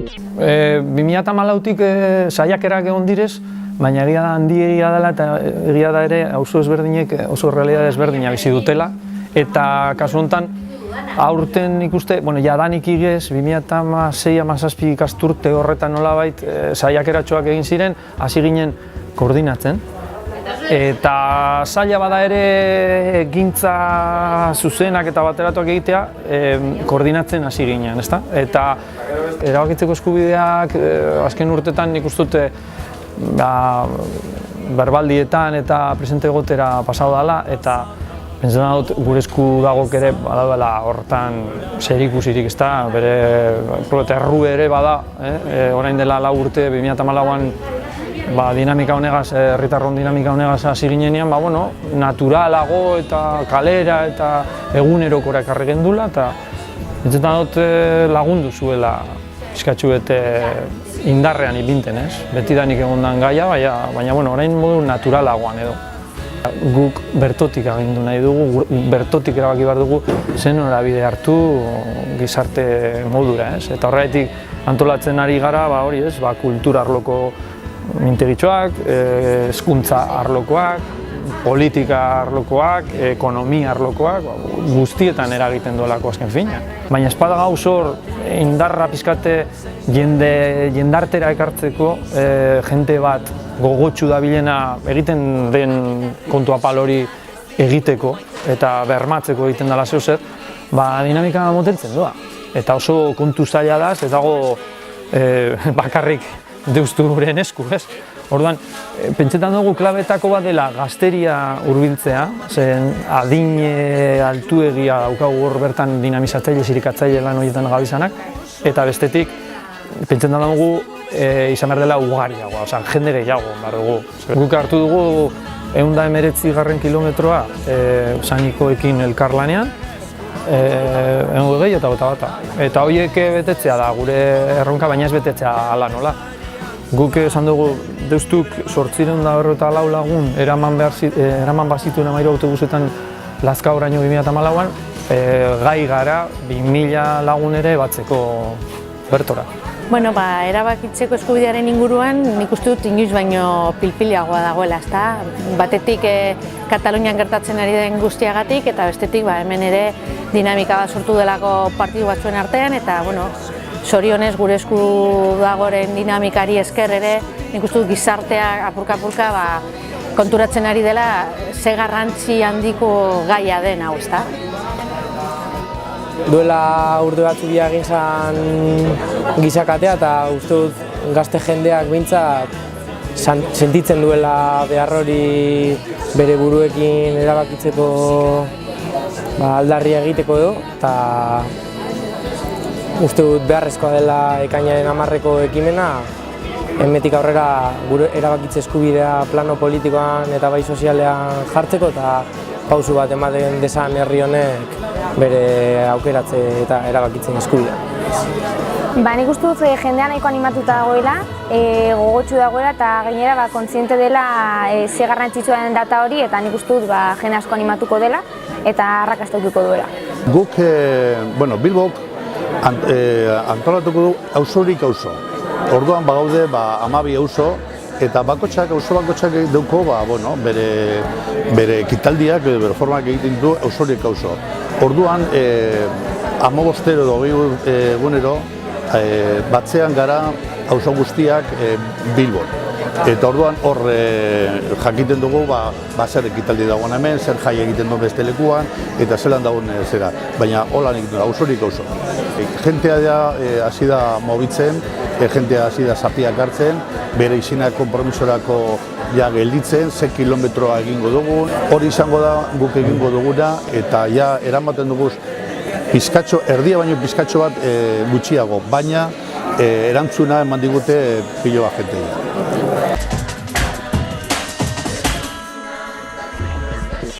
2014tik saiakerak egon direz, baina egia da handia dela eta egia da ere auzo ezberdinek oso errealitate ezberdina bizi dutela. Eta kasu honetan, aurten ikuste, jadanik igez, 2016-2017 ikasturte horretan nolabait saiakeratxoak egin ziren, hasi ginen koordinatzen. Eta zaila bada ere egintza zuzenak eta bateratuak egitea koordinatzen hasi ginen, ezta? Eta erabakitzeko eskubideak azken urtetan nik uste dute berbaldietan eta presente egotera pasau dela, eta pentsatzen dut gure esku dagok ere badaudela horretan zerikusirik, ezta? Bere erru ere bada, orain dela 4 urte, 2014an dinamika honegaz, herritarron dinamika honegaz hasi ginenean, naturalago eta kalera eta egunerokora ekarri gendula, eta pentsatzen dut lagundu zuela pixkatxu bete indarrean ipinten, ez? Betidanik egondan gaia, baina orain modu naturalagoan edo. Guk bertotik agindu nahi dugu, bertotik erabaki behar dugu zen norabide hartu gizarte modura, ez? Eta horregatik antolatzen ari gara, hori ez, kultura arloko mintegitxoak, hezkuntza arlokoak, politika arlokoak, ekonomia arlokoak, guztietan eragiten duelako azken fina. Baina espada gauz hor indarra pizkate jendartera ekartzeko jente bat gogotsu dabilena egiten den kontu apal hori egiteko eta bermatzeko egiten dela zeuzer, dinamika moteltzen doa. Eta oso kontu zaila da, ez dago bakarrik deusturen esku, ez? Orduan, pentsetan dugu klabetako bat dela gazteria hurbiltzea, zen adine altuegia daukagu hor bertan dinamizatzaile, zirikatzaile lan horietan gabizanak, eta bestetik, pentsetan dugu izan behar dela ugariagoa, jende gehiago behar dugu. Guk hartu dugu 119 kilometroa Sanikoekin elkarlanean, 120 eta bata. Eta horiek betetzea da gure erronka, baina ez betetzea ala nola. Guk esan dugu, deustuk 894 lagun eraman bazituen 13 autobusetan Lazkaoraino 2014an, gai gara 2000 lagun ere batzeko bertora. Erabakitzeko eskubidearen inguruan nik uste dut inoiz baino pilpiliagoa dagoela, ezta? Batetik Katalunian gertatzen ari den guztiagatik, eta bestetik hemen ere dinamika bat sortu delako partidu batzuen artean, eta zorionez gure esku dagoren dinamikari esker ere nik uste dut gizartea apurka-apurka konturatzen ari dela ze garrantzi handiko gaia den hau, ezta? Duela urte batzuk egin zen gizakatea, eta uste dut gazte jendeak behintzat sentitzen duela behar hori bere buruekin erabakitzeko aldarria egiteko edo, eta uste dut beharrezkoa dela ekainaren 10ko ekimena, hemendik aurrera gure erabakitze eskubidea plano politikoan eta bai sozialean jartzeko, eta pausu bat ematen dezan herri honek bere aukeratze eta erabakitzen eskubidea. Nik uste dut jendea nahiko animatuta dagoela, gogotsu dagoela, eta gainera kontziente dela ze garrantzitsua den data hori, eta nik uste dut jende asko animatuko dela eta arrakastatuko duela. Guk, Bilbok antolatuko du auzorik auzo. Orduan bagaude 12 auzo, eta auzo bakotxak duko bere ekitaldiak, bere formak egiten du auzorik auzo. Orduan, 15 edo 20 egunero batzean gara auzo guztiak Bilbon. Eta orduan hor jakiten dugu zer ekitaldi dagoen hemen, zer jai egiten duen beste lekuan, eta zelan dagoen zera. Baina holan egiten du, auzorik auzo. Jentea hasi da mobitzen, jentea hasi da zapiak hartzen, bere izena konpromisorako gelditzen, ze kilometroa egingo dugun. Hori izango da guk egingo duguna, eta eramaten dugu pizkatxo, erdia baino pizkatxo bat gutxiago, baina erantzuna eman digute pilo bat jentea.